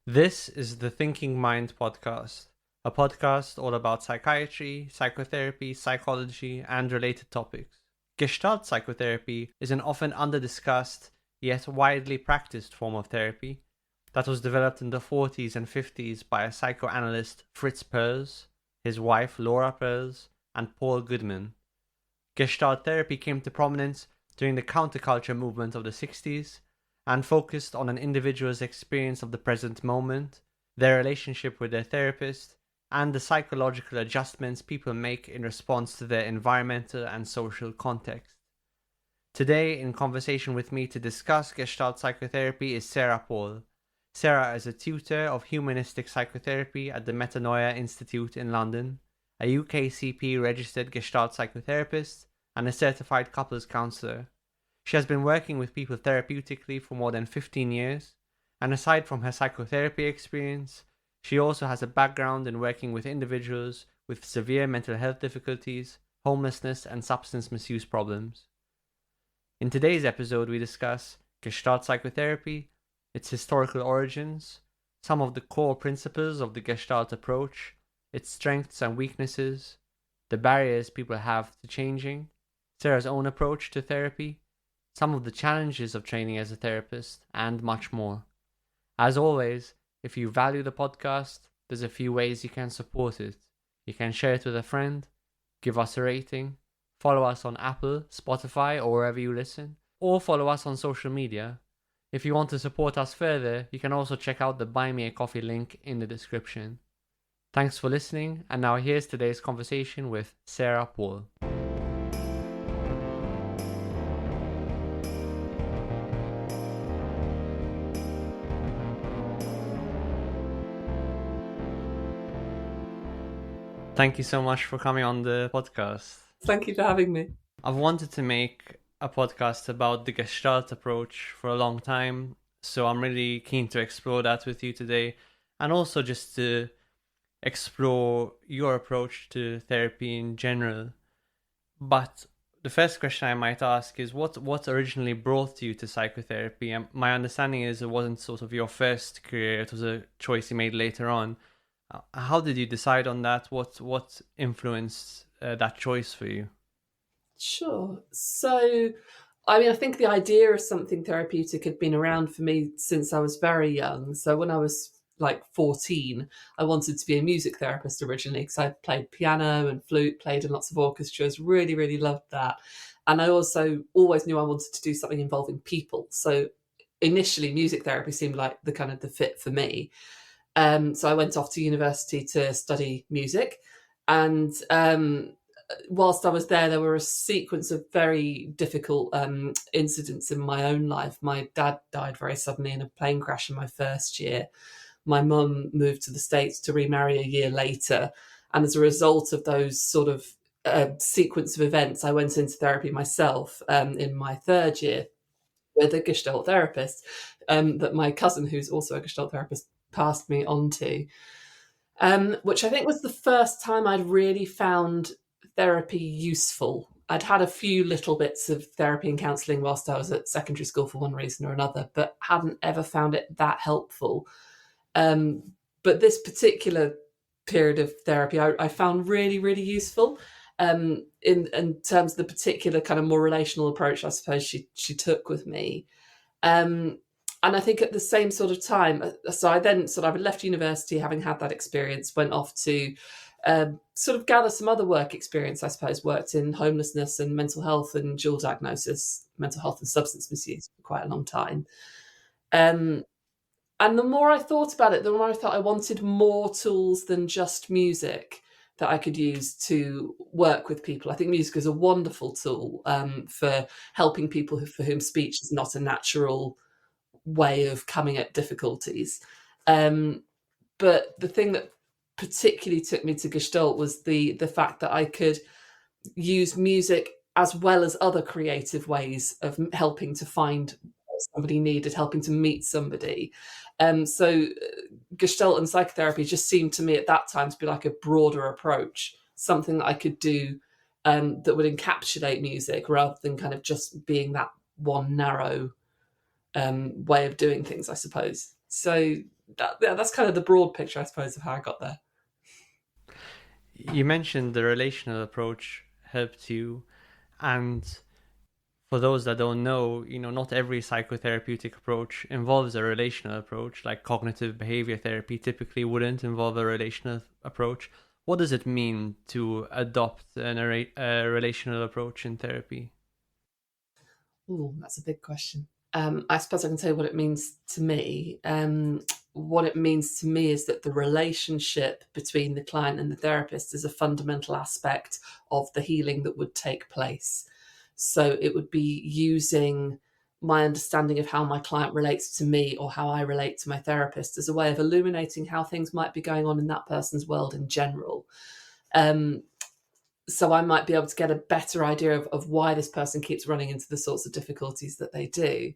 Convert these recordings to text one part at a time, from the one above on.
This is the Thinking Mind podcast, a podcast all about psychiatry, psychotherapy, psychology, and related topics. Gestalt psychotherapy is an often under-discussed, yet widely practiced form of therapy that was developed in the 40s and 50s by a psychoanalyst, Fritz Perls, his wife, Laura Perls, and Paul Goodman. Gestalt therapy came to prominence during the counterculture movement of the 60s and focused on an individual's experience of the present moment, their relationship with their therapist, and the psychological adjustments people make in response to their environmental and social context. Today, in conversation with me to discuss Gestalt psychotherapy is Sarah Paul. Sarah is a tutor of humanistic psychotherapy at the Metanoia Institute in London, a UKCP registered Gestalt psychotherapist, and a certified couples counsellor. She has been working with people therapeutically for more than 15 years, and aside from her psychotherapy experience, she also has a background in working with individuals with severe mental health difficulties, homelessness, and substance misuse problems. In today's episode, we discuss Gestalt psychotherapy, its historical origins, some of the core principles of the Gestalt approach, its strengths and weaknesses, the barriers people have to changing, Sarah's own approach to therapy, some of the challenges of training as a therapist, and much more. As always, if you value the podcast, there's a few ways you can support it. You can share it with a friend, give us a rating, follow us on Apple, Spotify, or wherever you listen, or follow us on social media. If you want to support us further, you can also check out the Buy Me a Coffee link in the description. Thanks for listening, and now here's today's conversation with Sarah Paul. Thank you so much for coming on the podcast. Thank you for having me. I've wanted to make a podcast about the Gestalt approach for a long time, so I'm really keen to explore that with you today, and also just to explore your approach to therapy in general. But the first question I might ask is what originally brought you to psychotherapy? And my understanding is it wasn't sort of your first career, it was a choice you made later on. How did you decide on that? What influenced that choice for you? Sure. So, I think the idea of something therapeutic had been around for me since I was very young. So when I was like 14, I wanted to be a music therapist originally because I played piano and flute, played in lots of orchestras, really, really loved that. And I also always knew I wanted to do something involving people. So initially music therapy seemed like the fit for me. So I went off to university to study music, and whilst I was there were a sequence of very difficult incidents in my own life. My dad died very suddenly in a plane crash in my first year. My mum moved to the States to remarry a year later, and as a result of those sort of sequence of events, I went into therapy myself in my third year with a Gestalt therapist that my cousin, who's also a Gestalt therapist, passed me on to, which I think was the first time I'd really found therapy useful. I'd had a few little bits of therapy and counselling whilst I was at secondary school for one reason or another, but hadn't ever found it that helpful. But this particular period of therapy I found really, really useful in terms of the particular kind of more relational approach I suppose she took with me. And I think at the same sort of time, so I then sort of left university having had that experience, went off to sort of gather some other work experience, I suppose, worked in homelessness and mental health and dual diagnosis, mental health and substance misuse for quite a long time. And the more I thought about it, the more I thought I wanted more tools than just music that I could use to work with people. I think music is a wonderful tool for helping people for whom speech is not a natural way of coming at difficulties. But the thing that particularly took me to Gestalt was the fact that I could use music as well as other creative ways of helping to find what somebody needed, helping to meet somebody. So Gestalt and psychotherapy just seemed to me at that time to be like a broader approach, something that I could do that would encapsulate music rather than kind of just being that one narrow way of doing things, I suppose. So that's kind of the broad picture, I suppose, of how I got there. You mentioned the relational approach helped you, and for those that don't know, not every psychotherapeutic approach involves a relational approach. Like cognitive behavior therapy typically wouldn't involve a relational approach. What does it mean to adopt a relational approach in therapy? Oh, that's a big question. I suppose I can tell you what it means to me. What it means to me is that the relationship between the client and the therapist is a fundamental aspect of the healing that would take place. So it would be using my understanding of how my client relates to me or how I relate to my therapist as a way of illuminating how things might be going on in that person's world in general. So I might be able to get a better idea of why this person keeps running into the sorts of difficulties that they do.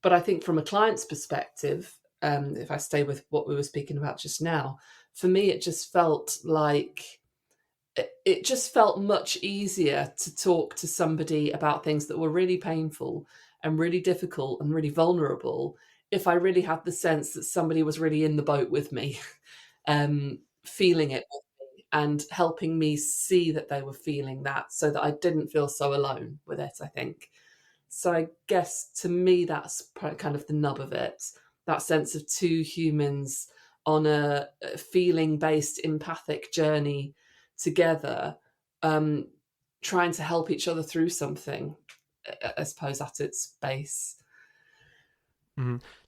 But I think from a client's perspective, if I stay with what we were speaking about just now, for me, it just felt like it just felt much easier to talk to somebody about things that were really painful and really difficult and really vulnerable if I really had the sense that somebody was really in the boat with me, feeling it and helping me see that they were feeling that so that I didn't feel so alone with it, I think. So I guess to me, that's kind of the nub of it, that sense of two humans on a feeling-based empathic journey together, trying to help each other through something, I suppose, at its base.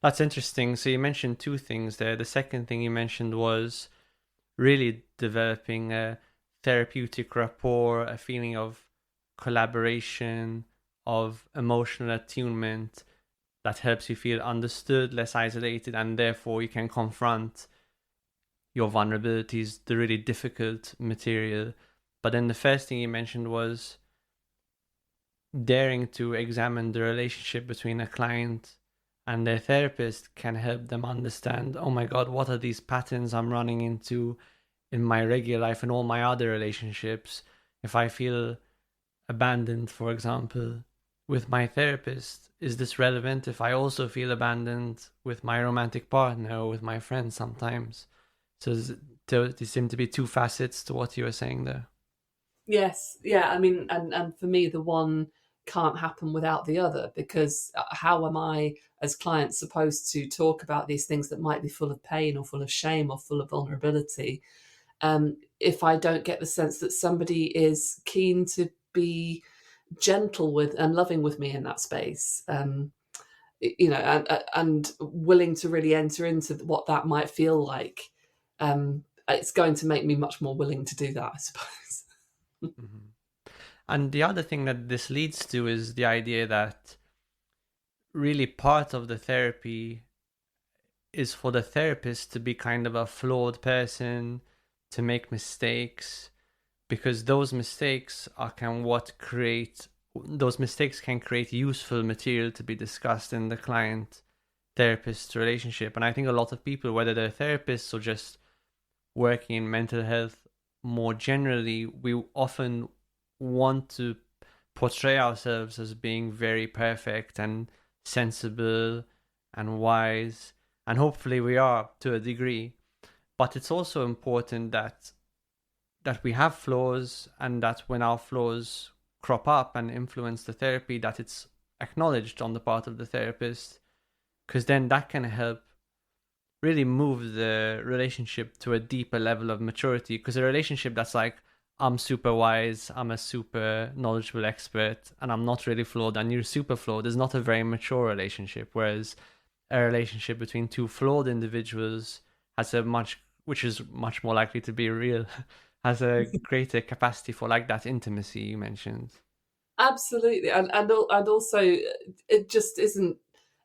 That's interesting. So you mentioned two things there. The second thing you mentioned was really developing a therapeutic rapport, a feeling of collaboration, of emotional attunement that helps you feel understood, less isolated, and therefore you can confront your vulnerabilities, the really difficult material. But then the first thing you mentioned was daring to examine the relationship between a client and their therapist can help them understand, oh my God, what are these patterns I'm running into in my regular life and all my other relationships? If I feel abandoned, for example, with my therapist, is this relevant if I also feel abandoned with my romantic partner or with my friends sometimes? So there seem to be two facets to what you were saying there. Yes, yeah. I mean, and for me, the one can't happen without the other, because how am I, as clients, supposed to talk about these things that might be full of pain or full of shame or full of vulnerability, if I don't get the sense that somebody is keen to be gentle with and loving with me in that space, and willing to really enter into what that might feel like. It's going to make me much more willing to do that, I suppose. Mm-hmm. And the other thing that this leads to is the idea that really part of the therapy is for the therapist to be kind of a flawed person, to make mistakes, because those mistakes can create useful material to be discussed in the client therapist relationship. And I think a lot of people, whether they're therapists or just working in mental health more generally, we often want to portray ourselves as being very perfect and sensible and wise, and hopefully we are to a degree. But it's also important that we have flaws, and that when our flaws crop up and influence the therapy, that it's acknowledged on the part of the therapist, because then that can help really move the relationship to a deeper level of maturity. Because a relationship that's like, I'm super wise, I'm a super knowledgeable expert, and I'm not really flawed, and you're super flawed, is not a very mature relationship. Whereas a relationship between two flawed individuals which is much more likely to be real, has a greater capacity for like that intimacy you mentioned. Absolutely, and also it just isn't.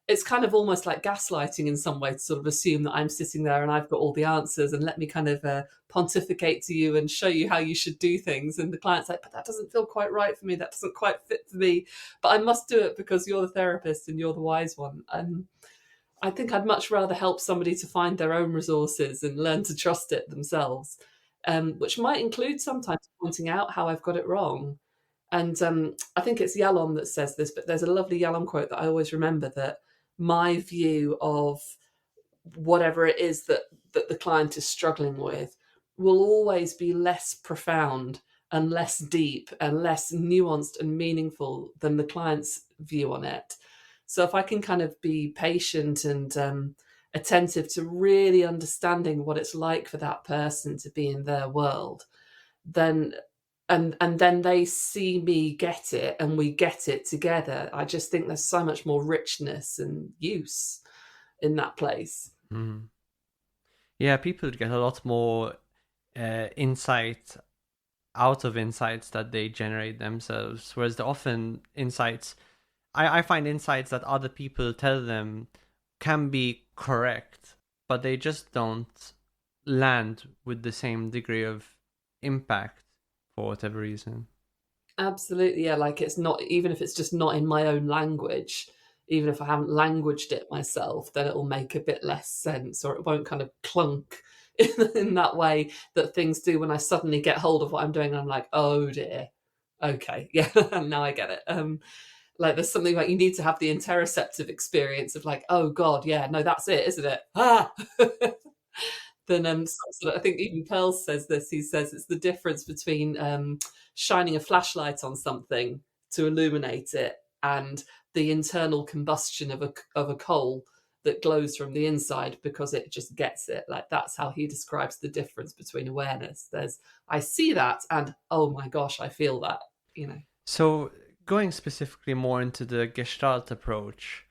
It's kind of almost like gaslighting in some way to sort of assume that I'm sitting there and I've got all the answers and let me kind of pontificate to you and show you how you should do things. And the client's like, but that doesn't feel quite right for me. That doesn't quite fit for me. But I must do it because you're the therapist and you're the wise one. And I think I'd much rather help somebody to find their own resources and learn to trust it themselves, which might include sometimes pointing out how I've got it wrong. And I think it's Yalom that says this, but there's a lovely Yalom quote that I always remember, that my view of whatever it is that the client is struggling with will always be less profound and less deep and less nuanced and meaningful than the client's view on it. So if I can kind of be patient and attentive to really understanding what it's like for that person to be in their world, then and then they see me get it and we get it together, I just think there's so much more richness and use in that place. Mm. Yeah, people get a lot more insight out of insights that they generate themselves, whereas the often insights, I find insights that other people tell them can be correct, but they just don't land with the same degree of impact for whatever reason. Absolutely, yeah. Like it's not, even if it's just not in my own language, even if I haven't languaged it myself, then it'll make a bit less sense, or it won't kind of clunk in that way that things do when I suddenly get hold of what I'm doing. And I'm like, oh dear, okay, yeah, now I get it. Like there's something like you need to have the interoceptive experience of like, oh god, yeah, no, that's it, isn't it? Ah. Then I think even Perls says this. He says it's the difference between shining a flashlight on something to illuminate it and the internal combustion of a coal that glows from the inside because it just gets it. Like that's how he describes the difference between awareness. There's I see that and oh my gosh, I feel that, you know. So, going specifically more into the Gestalt approach,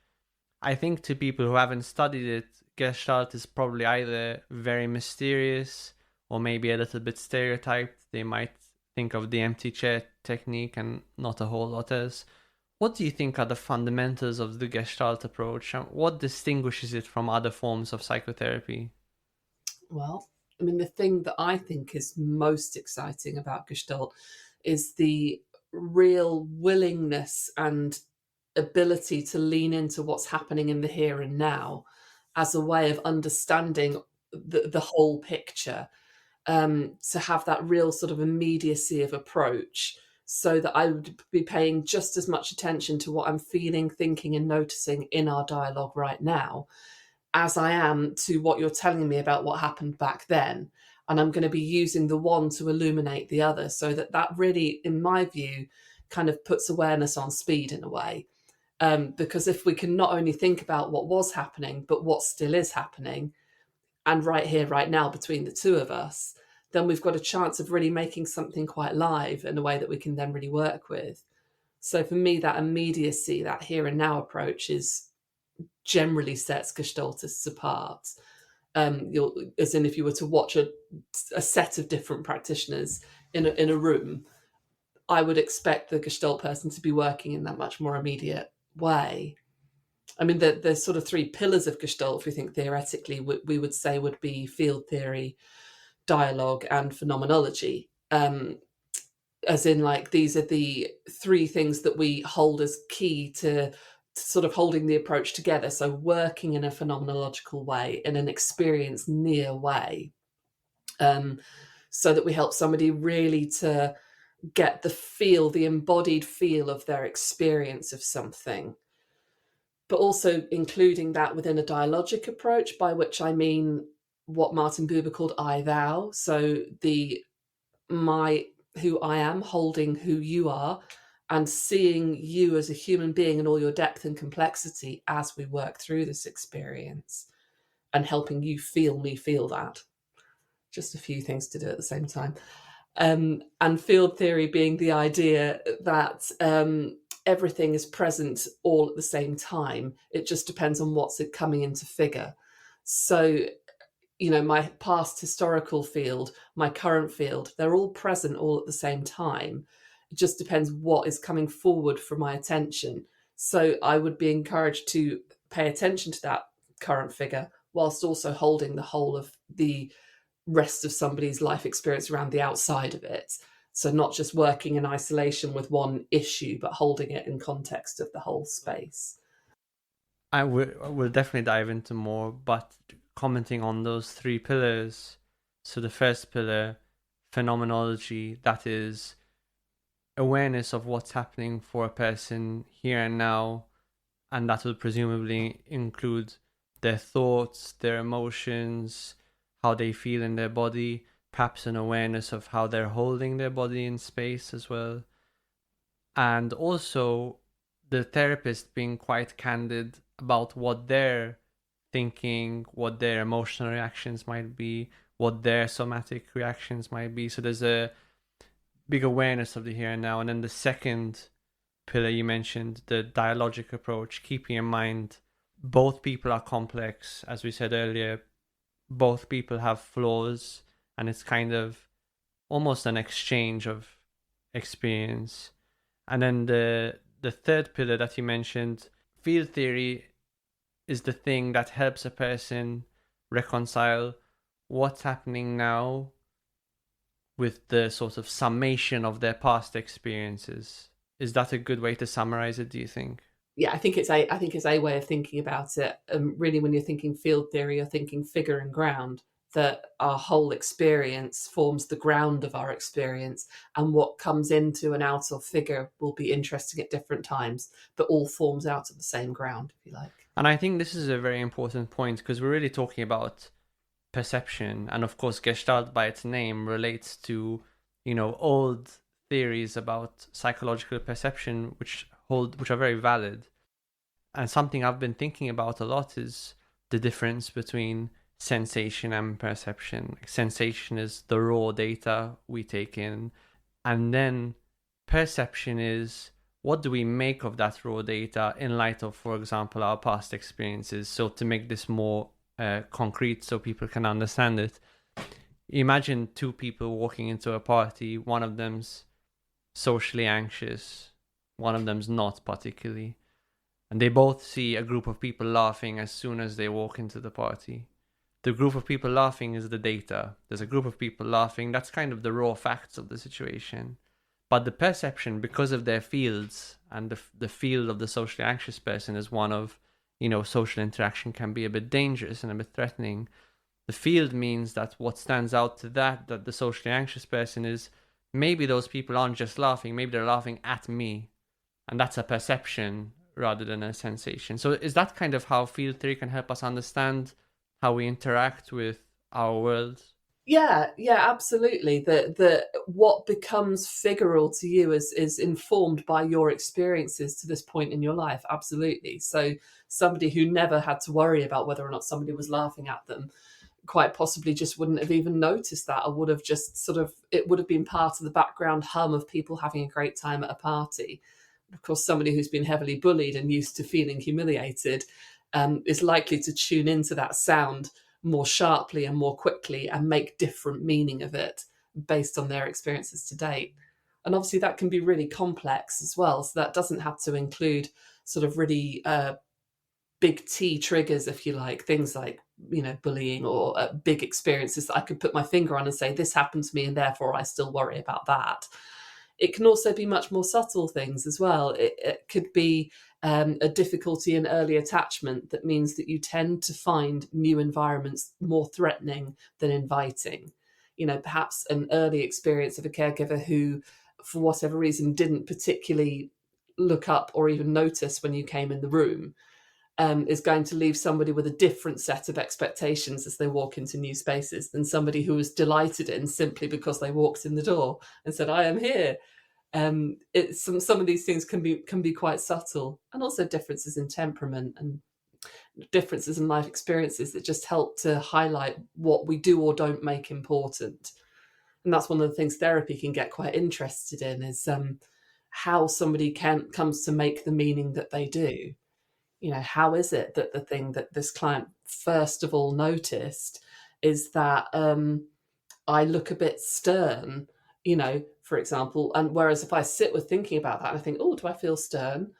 I think to people who haven't studied it, Gestalt is probably either very mysterious or maybe a little bit stereotyped. They might think of the empty chair technique and not a whole lot else. What do you think are the fundamentals of the Gestalt approach, and what distinguishes it from other forms of psychotherapy? Well, I mean, the thing that I think is most exciting about Gestalt is the real willingness and ability to lean into what's happening in the here and now as a way of understanding the whole picture, to have that real sort of immediacy of approach so that I would be paying just as much attention to what I'm feeling, thinking, and noticing in our dialogue right now as I am to what you're telling me about what happened back then. And I'm going to be using the one to illuminate the other so that really, in my view, kind of puts awareness on speed in a way. Because if we can not only think about what was happening, but what still is happening, and right here, right now, between the two of us, then we've got a chance of really making something quite live in a way that we can then really work with. So for me, that immediacy, that here and now approach is generally sets Gestaltists apart. As in, if you were to watch a set of different practitioners in a room, I would expect the Gestalt person to be working in that much more immediate way. I mean, there's sort of three pillars of Gestalt, if we think theoretically, we would say would be field theory, dialogue, and phenomenology. As in, like, these are the three things that we hold as key to sort of holding the approach together. So working in a phenomenological way, in an experience near way, so that we help somebody really to get the embodied feel of their experience of something, but also including that within a dialogic approach, by which I mean what Martin Buber called I thou. So who I am holding who you are and seeing you as a human being and all your depth and complexity as we work through this experience, and helping you feel me feel that. Just a few things to do at the same time. And field theory being the idea that everything is present all at the same time. It just depends on what's coming into figure. So, my past historical field, my current field, they're all present all at the same time. It just depends what is coming forward for my attention. So I would be encouraged to pay attention to that current figure whilst also holding the whole of the rest of somebody's life experience around the outside of it. So not just working in isolation with one issue, but holding it in context of the whole space. I will definitely dive into more, but commenting on those three pillars. So the first pillar, phenomenology, that is awareness of what's happening for a person here and now, and that will presumably include their thoughts, their emotions, how they feel in their body, perhaps an awareness of how they're holding their body in space as well. And also the therapist being quite candid about what they're thinking, what their emotional reactions might be, what their somatic reactions might be. So there's a big awareness of the here and now. And then the second pillar you mentioned, the dialogic approach, keeping in mind both people are complex, as we said earlier, both people have flaws, and it's kind of almost an exchange of experience. And then the third pillar that you mentioned, field theory, is the thing that helps a person reconcile what's happening now with the sort of summation of their past experiences. Is that a good way to summarize it, do you think? Yeah, I think it's a way of thinking about it. Really, when you're thinking field theory, you're thinking figure and ground. That our whole experience forms the ground of our experience, and what comes into and out of figure will be interesting at different times, but all forms out of the same ground, if you like. And I think this is a very important point because we're really talking about perception, and of course, Gestalt by its name relates to, old theories about psychological perception, which are very valid. And something I've been thinking about a lot is the difference between sensation and perception. Sensation is the raw data we take in, and then perception is what do we make of that raw data in light of, for example, our past experiences. So to make this more concrete so people can understand it, imagine two people walking into a party. One of them's socially anxious, one of them's not particularly, and they both see a group of people laughing as soon as they walk into the party. The group of people laughing is the data. There's a group of people laughing. That's kind of the raw facts of the situation. But the perception, because of their fields, and the field of the socially anxious person is one of, social interaction can be a bit dangerous and a bit threatening. The field means that what stands out to that the socially anxious person is maybe those people aren't just laughing, maybe they're laughing at me. And that's a perception rather than a sensation. So is that kind of how field theory can help us understand how we interact with our world? Yeah, absolutely. The what becomes figural to you is informed by your experiences to this point in your life. Absolutely. So somebody who never had to worry about whether or not somebody was laughing at them quite possibly just wouldn't have even noticed that, or would have just it would have been part of the background hum of people having a great time at a party. Of course, somebody who's been heavily bullied and used to feeling humiliated is likely to tune into that sound more sharply and more quickly and make different meaning of it based on their experiences to date. And obviously that can be really complex as well. So that doesn't have to include sort of really big T triggers, if you like, things like, bullying or big experiences that I could put my finger on and say, this happened to me and therefore I still worry about that. It can also be much more subtle things as well. It could be a difficulty in early attachment that means that you tend to find new environments more threatening than inviting. Perhaps an early experience of a caregiver who, for whatever reason, didn't particularly look up or even notice when you came in the room, is going to leave somebody with a different set of expectations as they walk into new spaces than somebody who was delighted in simply because they walked in the door and said, I am here. It's some of these things can be quite subtle, and also differences in temperament and differences in life experiences that just help to highlight what we do or don't make important. And that's one of the things therapy can get quite interested in, is how somebody comes to make the meaning that they do. How is it that the thing that this client first of all noticed is that I look a bit stern, for example, and whereas if I sit with thinking about that and I think, oh, do I feel stern?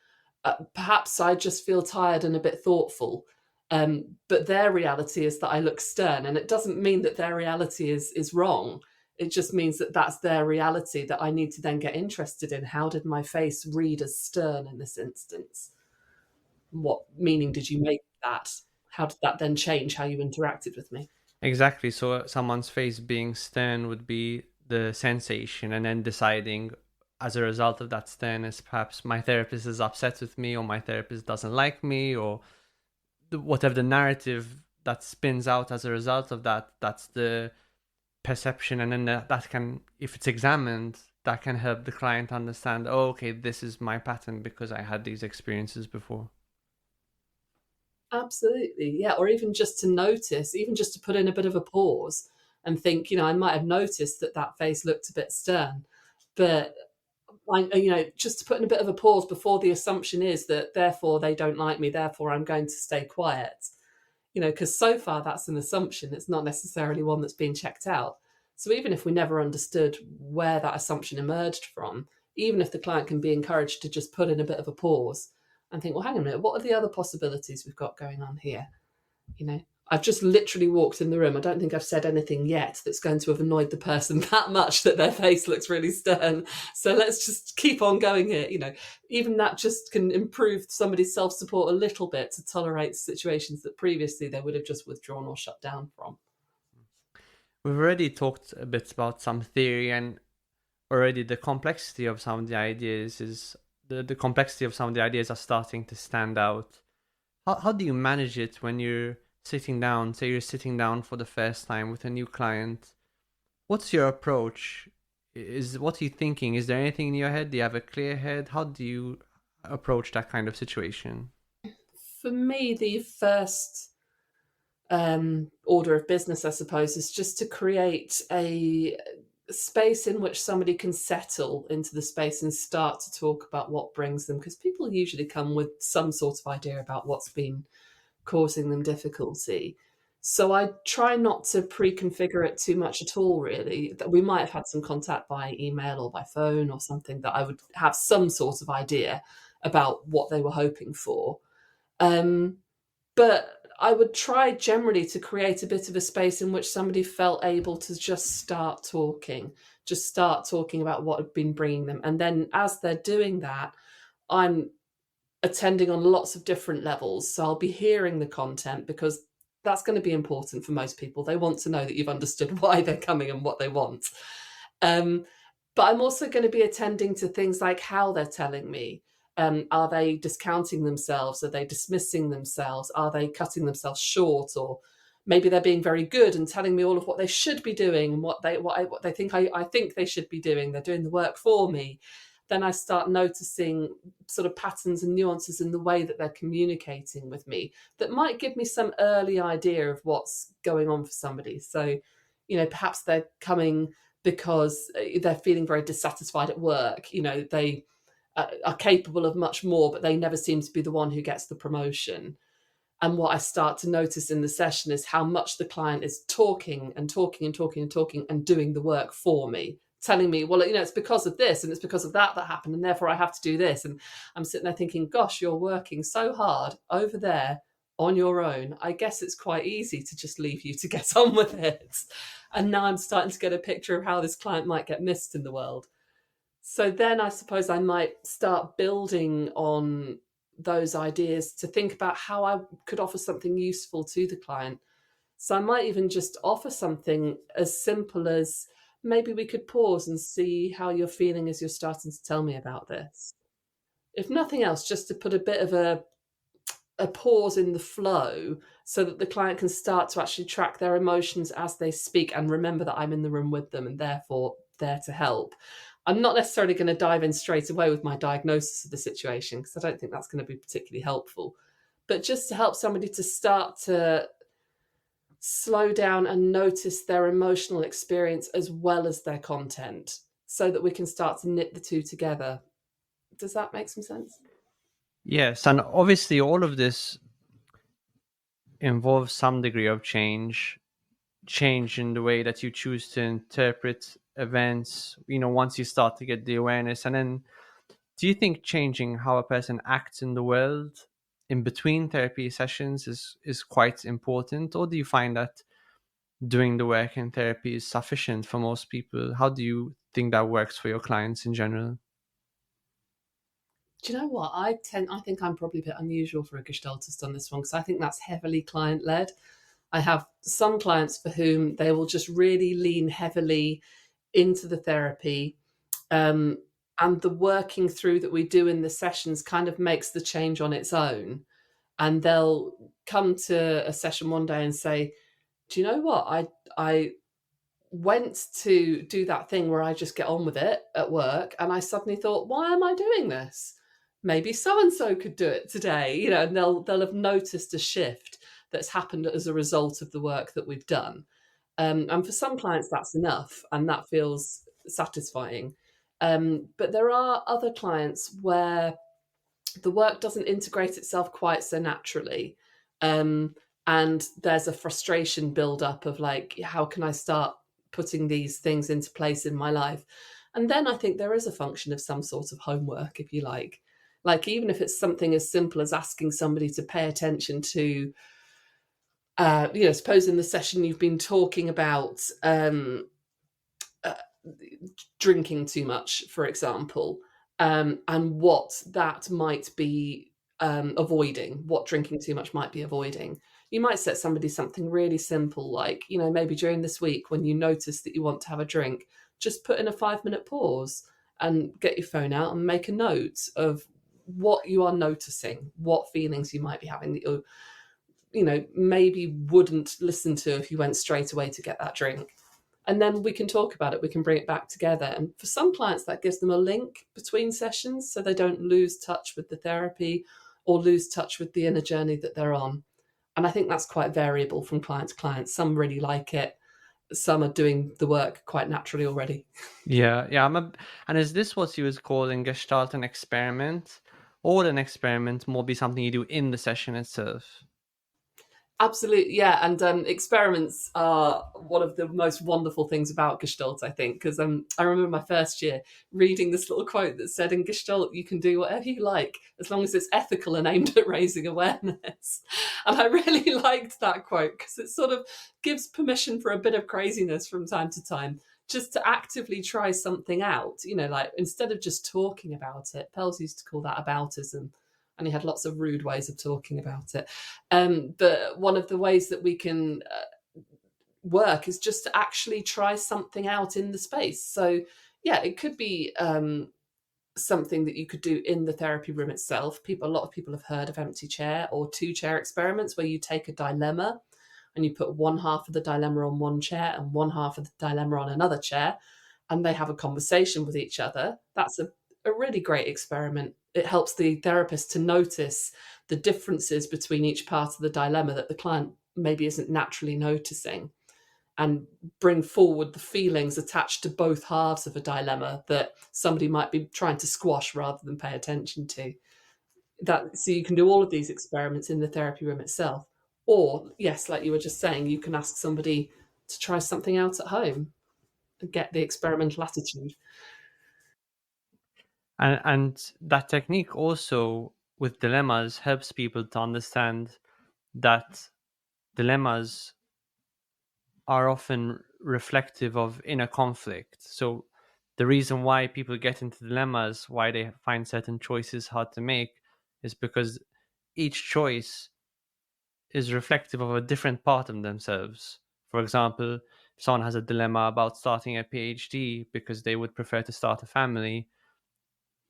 Perhaps I just feel tired and a bit thoughtful. But their reality is that I look stern, and it doesn't mean that their reality is wrong. It just means that that's their reality that I need to then get interested in. How did my face read as stern in this instance? What meaning did you make of that? How did that then change how you interacted with me? Exactly. So someone's face being stern would be the sensation, and then deciding as a result of that sternness, perhaps my therapist is upset with me, or my therapist doesn't like me, or whatever the narrative that spins out as a result of that, that's the perception, and then that can, if it's examined, that can help the client understand, oh, okay, this is my pattern because I had these experiences before. Absolutely, yeah. Or even just to notice, even just to put in a bit of a pause and think, I might have noticed that face looked a bit stern, but just to put in a bit of a pause before the assumption is that therefore they don't like me, therefore I'm going to stay quiet. Because so far that's an assumption. It's not necessarily one that's being checked out. So even if we never understood where that assumption emerged from, even if the client can be encouraged to just put in a bit of a pause and think, well, hang on a minute, what are the other possibilities we've got going on here? I've just literally walked in the room. I don't think I've said anything yet that's going to have annoyed the person that much that their face looks really stern. So let's just keep on going here. Even that just can improve somebody's self-support a little bit to tolerate situations that previously they would have just withdrawn or shut down from. We've already talked a bit about some theory, and already the complexity of some of the ideas is the complexity of some of the ideas are starting to stand out. How do you manage it when you're sitting down, say you're sitting down for the first time with a new client? What's your approach? What are you thinking? Is there anything in your head? Do you have a clear head? How do you approach that kind of situation? For me, the first order of business, I suppose, is just to create a space in which somebody can settle into the space and start to talk about what brings them, because people usually come with some sort of idea about what's been causing them difficulty. So I try not to pre-configure it too much at all, really. That we might have had some contact by email or by phone or something, that I would have some sort of idea about what they were hoping for. But I would try generally to create a bit of a space in which somebody felt able to just start talking about what had been bringing them. And then as they're doing that, I'm attending on lots of different levels. So I'll be hearing the content, because that's going to be important for most people. They want to know that you've understood why they're coming and what they want. But I'm also going to be attending to things like how they're telling me. Are they discounting themselves? Are they dismissing themselves? Are they cutting themselves short? Or maybe they're being very good and telling me all of what they should be doing and what they think I think they should be doing. They're doing the work for me. Then I start noticing sort of patterns and nuances in the way that they're communicating with me that might give me some early idea of what's going on for somebody. So, perhaps they're coming because they're feeling very dissatisfied at work. They are capable of much more, but they never seem to be the one who gets the promotion. And what I start to notice in the session is how much the client is talking and talking and talking and talking and doing the work for me, telling me, well, it's because of this and it's because of that happened, and therefore I have to do this. And I'm sitting there thinking, gosh, you're working so hard over there on your own. I guess it's quite easy to just leave you to get on with it. And now I'm starting to get a picture of how this client might get missed in the world. So then I suppose I might start building on those ideas to think about how I could offer something useful to the client. So I might even just offer something as simple as, maybe we could pause and see how you're feeling as you're starting to tell me about this. If nothing else, just to put a bit of a pause in the flow so that the client can start to actually track their emotions as they speak and remember that I'm in the room with them and therefore there to help. I'm not necessarily going to dive in straight away with my diagnosis of the situation, because I don't think that's going to be particularly helpful. But just to help somebody to start to slow down and notice their emotional experience as well as their content, so that we can start to knit the two together. Does that make some sense? Yes, and obviously all of this involves some degree of change in the way that you choose to interpret events, once you start to get the awareness. And then, do you think changing how a person acts in the world in between therapy sessions is quite important? Or do you find that doing the work in therapy is sufficient for most people? How do you think that works for your clients in general? Do you know what? I think I'm probably a bit unusual for a gestaltist on this one, because I think that's heavily client-led. I have some clients for whom they will just really lean heavily into the therapy, and the working through that we do in the sessions kind of makes the change on its own. and they'll come to a session one day and say, do you know what, I went to do that thing where I just get on with it at work, and I suddenly thought, why am I doing this? Maybe so and so could do it today, and they'll have noticed a shift that's happened as a result of the work that we've done. And for some clients, that's enough, and that feels satisfying. But there are other clients where the work doesn't integrate itself quite so naturally. And there's a frustration build up of like, how can I start putting these things into place in my life? And then I think there is a function of some sort of homework, if you like. Like, even if it's something as simple as asking somebody to pay attention to, suppose in the session you've been talking about drinking too much, for example, and what that might be avoiding, what drinking too much might be avoiding. You might set somebody something really simple, like, maybe during this week when you notice that you want to have a drink, just put in a 5-minute pause and get your phone out and make a note of what you are noticing, what feelings you might be having that you maybe wouldn't listen to if you went straight away to get that drink. And then we can talk about it, we can bring it back together. And for some clients, that gives them a link between sessions so they don't lose touch with the therapy or lose touch with the inner journey that they're on. And I think that's quite variable from client to client. Some really like it. Some are doing the work quite naturally already. Yeah. And is this what you would call in Gestalt an experiment? Or would an experiment more be something you do in the session itself? Absolutely, yeah. And experiments are one of the most wonderful things about Gestalt, I think, because I remember my first year reading this little quote that said, in Gestalt, you can do whatever you like, as long as it's ethical and aimed at raising awareness. And I really liked that quote because it sort of gives permission for a bit of craziness from time to time, just to actively try something out, like instead of just talking about it. Perls used to call that aboutism. And he had lots of rude ways of talking about it. But one of the ways that we can work is just to actually try something out in the space. So, yeah, it could be something that you could do in the therapy room itself. A lot of people have heard of empty chair or 2-chair experiments, where you take a dilemma and you put one half of the dilemma on one chair and one half of the dilemma on another chair, and they have a conversation with each other. That's a really great experiment. It helps the therapist to notice the differences between each part of the dilemma that the client maybe isn't naturally noticing, and bring forward the feelings attached to both halves of a dilemma that somebody might be trying to squash rather than pay attention to. So you can do all of these experiments in the therapy room itself. Or, yes, like you were just saying, you can ask somebody to try something out at home and get the experimental attitude. And that technique also with dilemmas helps people to understand that dilemmas are often reflective of inner conflict. So the reason why people get into dilemmas, why they find certain choices hard to make, is because each choice is reflective of a different part of themselves. For example, if someone has a dilemma about starting a PhD because they would prefer to start a family,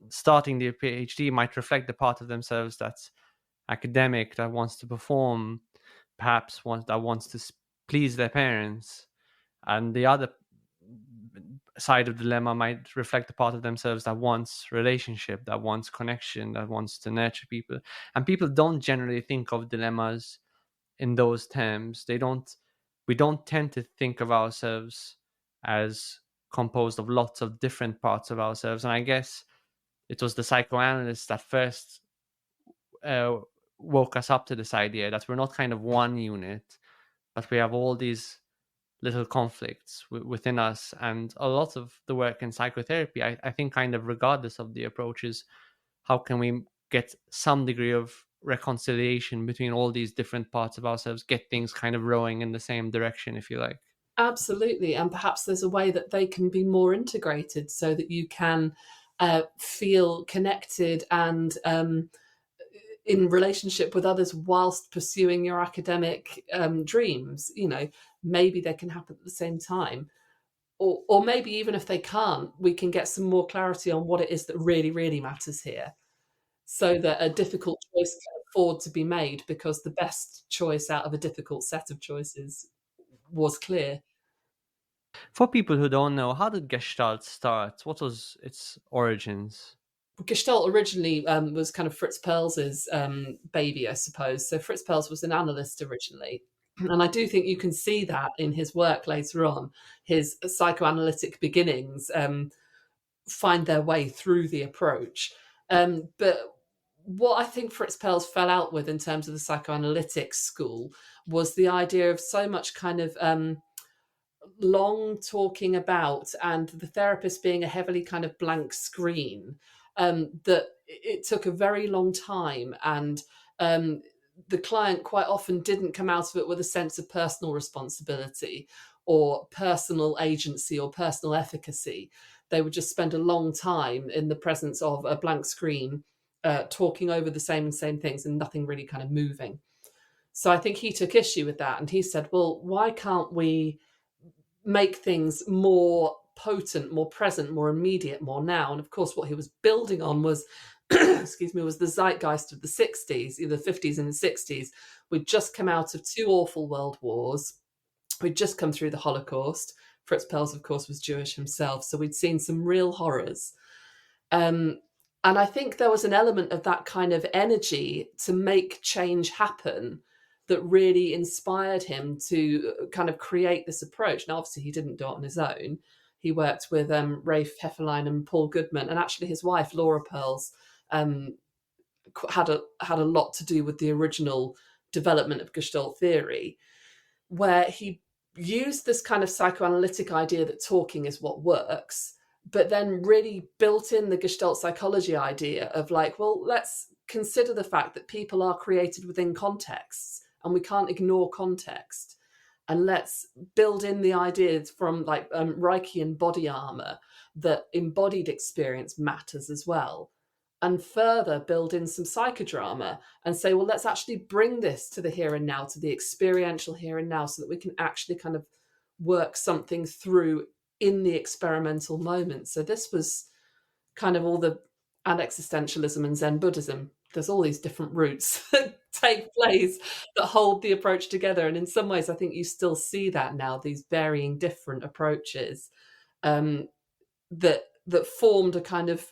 starting the PhD might reflect the part of themselves that's academic, that wants to perform, perhaps that wants to please their parents. And the other side of the dilemma might reflect the part of themselves that wants relationship, that wants connection, that wants to nurture people. And people don't generally think of dilemmas in those terms. We don't tend to think of ourselves as composed of lots of different parts of ourselves. And I guess it was the psychoanalysts that first woke us up to this idea that we're not kind of one unit, but we have all these little conflicts within us. And a lot of the work in psychotherapy, I think, kind of regardless of the approaches, how can we get some degree of reconciliation between all these different parts of ourselves, get things kind of rowing in the same direction, if you like. Absolutely. And perhaps there's a way that they can be more integrated so that you can feel connected and in relationship with others whilst pursuing your academic dreams. Maybe they can happen at the same time. Or maybe even if they can't, we can get some more clarity on what it is that really, really matters here, so that a difficult choice afford to be made because the best choice out of a difficult set of choices was clear. For people who don't know, how did Gestalt start? What was its origins? Gestalt originally was kind of Fritz Perls's baby, I suppose. So Fritz Perls was an analyst originally. And I do think you can see that in his work later on. His psychoanalytic beginnings find their way through the approach. But what I think Fritz Perls fell out with in terms of the psychoanalytic school was the idea of so much kind of long talking about and the therapist being a heavily kind of blank screen, that it took a very long time, and the client quite often didn't come out of it with a sense of personal responsibility or personal agency or personal efficacy. They would just spend a long time in the presence of a blank screen, talking over the same things and nothing really kind of moving. So I think he took issue with that, and he said, well, why can't we make things more potent, more present, more immediate, more now? And of course, what he was building on was, excuse me, was the zeitgeist of the 60s, the 50s and the 60s. We'd just come out of two awful world wars. We'd just come through the Holocaust. Fritz Perls, of course, was Jewish himself. So we'd seen some real horrors. And I think there was an element of that kind of energy to make change happen that really inspired him to kind of create this approach. Now, obviously, he didn't do it on his own. He worked with Rafe Hefferlein and Paul Goodman, and actually his wife, Laura Perls, had a lot to do with the original development of Gestalt theory, where he used this kind of psychoanalytic idea that talking is what works, but then really built in the Gestalt psychology idea of like, well, let's consider the fact that people are created within contexts and we can't ignore context. And let's build in the ideas from like Reichian body armor that embodied experience matters as well. And further build in some psychodrama and say, well, let's actually bring this to the here and now, to the experiential here and now, so that we can actually kind of work something through in the experimental moment. So this was kind of all the, and existentialism and Zen Buddhism. There's all these different routes that take place that hold the approach together. And in some ways, I think you still see that now, these varying different approaches that formed a kind of,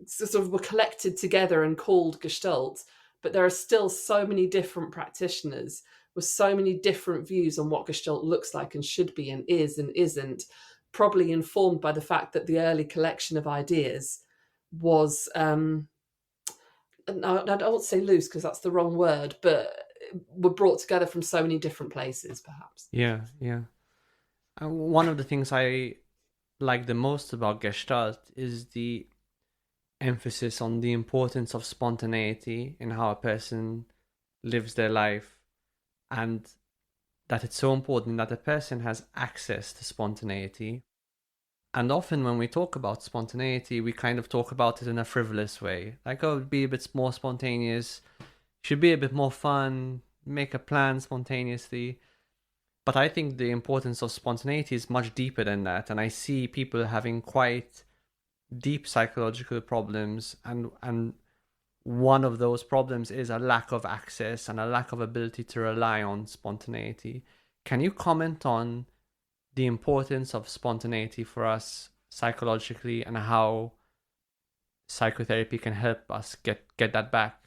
sort of were collected together and called Gestalt. But there are still so many different practitioners with so many different views on what Gestalt looks like and should be and is and isn't, probably informed by the fact that the early collection of ideas was, I don't say loose because that's the wrong word, but were brought together from so many different places, perhaps. Yeah. One of the things I like the most about Gestalt is the emphasis on the importance of spontaneity in how a person lives their life, and that it's so important that a person has access to spontaneity. And often when we talk about spontaneity, we kind of talk about it in a frivolous way. Like, oh, be a bit more spontaneous, should be a bit more fun, make a plan spontaneously. But I think the importance of spontaneity is much deeper than that. And I see people having quite deep psychological problems. And one of those problems is a lack of access and a lack of ability to rely on spontaneity. Can you comment on the importance of spontaneity for us psychologically and how psychotherapy can help us get that back?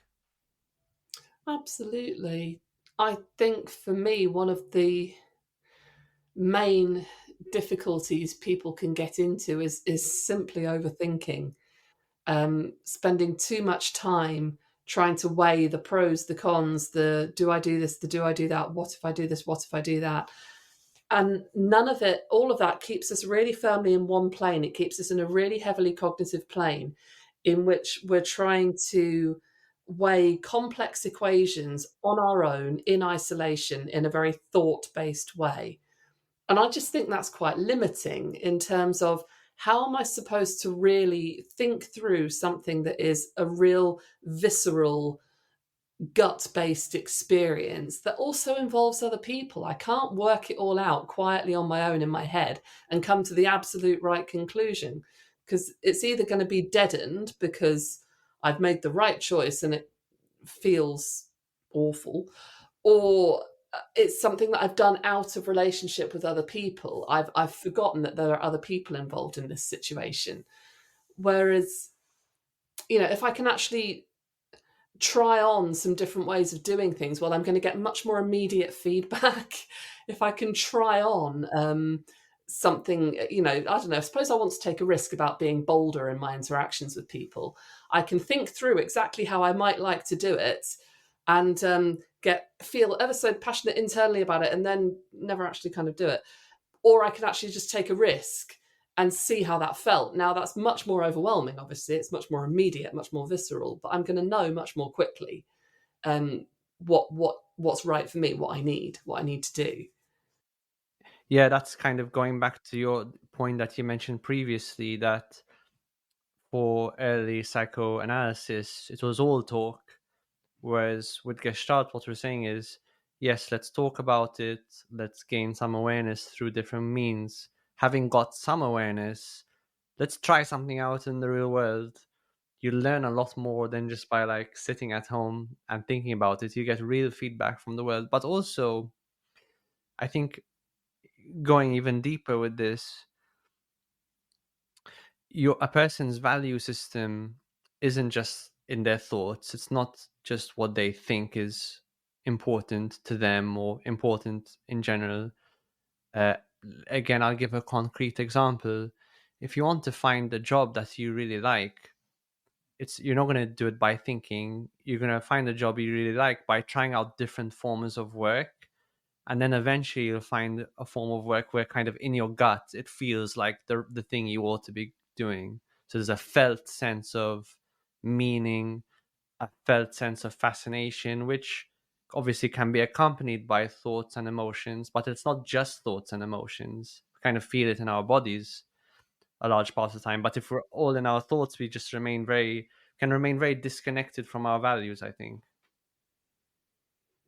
Absolutely. I think for me, one of the main difficulties people can get into is simply overthinking, spending too much time trying to weigh the pros, the cons, the do I do this, the do I do that, what if I do this, what if I do that. And none of it, all of that keeps us really firmly in one plane. It keeps us in a really heavily cognitive plane in which we're trying to weigh complex equations on our own in isolation in a very thought-based way. And I just think that's quite limiting in terms of how am I supposed to really think through something that is a real visceral, gut-based experience that also involves other people. I can't work it all out quietly on my own in my head and come to the absolute right conclusion, because it's either going to be deadened because I've made the right choice and it feels awful, or it's something that I've done out of relationship with other people. I've forgotten that there are other people involved in this situation. Whereas, if I can actually try on some different ways of doing things, well, I'm going to get much more immediate feedback. If I can try on something, I don't know, suppose I want to take a risk about being bolder in my interactions with people. I can think through exactly how I might like to do it and feel ever so passionate internally about it and then never actually kind of do it. Or I can actually just take a risk and see how that felt. Now, that's much more overwhelming, obviously. It's much more immediate, much more visceral, but I'm going to know much more quickly what's right for me, what I need to do. Yeah, that's kind of going back to your point that you mentioned previously, that for early psychoanalysis, it was all talk. Whereas with Gestalt, what we're saying is, yes, let's talk about it. Let's gain some awareness through different means. Having got some awareness, let's try something out in the real world. You learn a lot more than just by like sitting at home and thinking about it. You get real feedback from the world. But also, I think going even deeper with this, a person's value system isn't just in their thoughts. It's not just what they think is important to them or important in general. uh, Again, I'll give a concrete example. If you want to find a job that you really like, you're not going to do it by thinking. You're going to find a job you really like by trying out different forms of work, and then eventually you'll find a form of work where kind of in your gut it feels like the thing you ought to be doing. So there's a felt sense of meaning, a felt sense of fascination, which obviously can be accompanied by thoughts and emotions, but it's not just thoughts and emotions. We kind of feel it in our bodies a large part of the time, but if we're all in our thoughts, we just can remain very disconnected from our values, I think.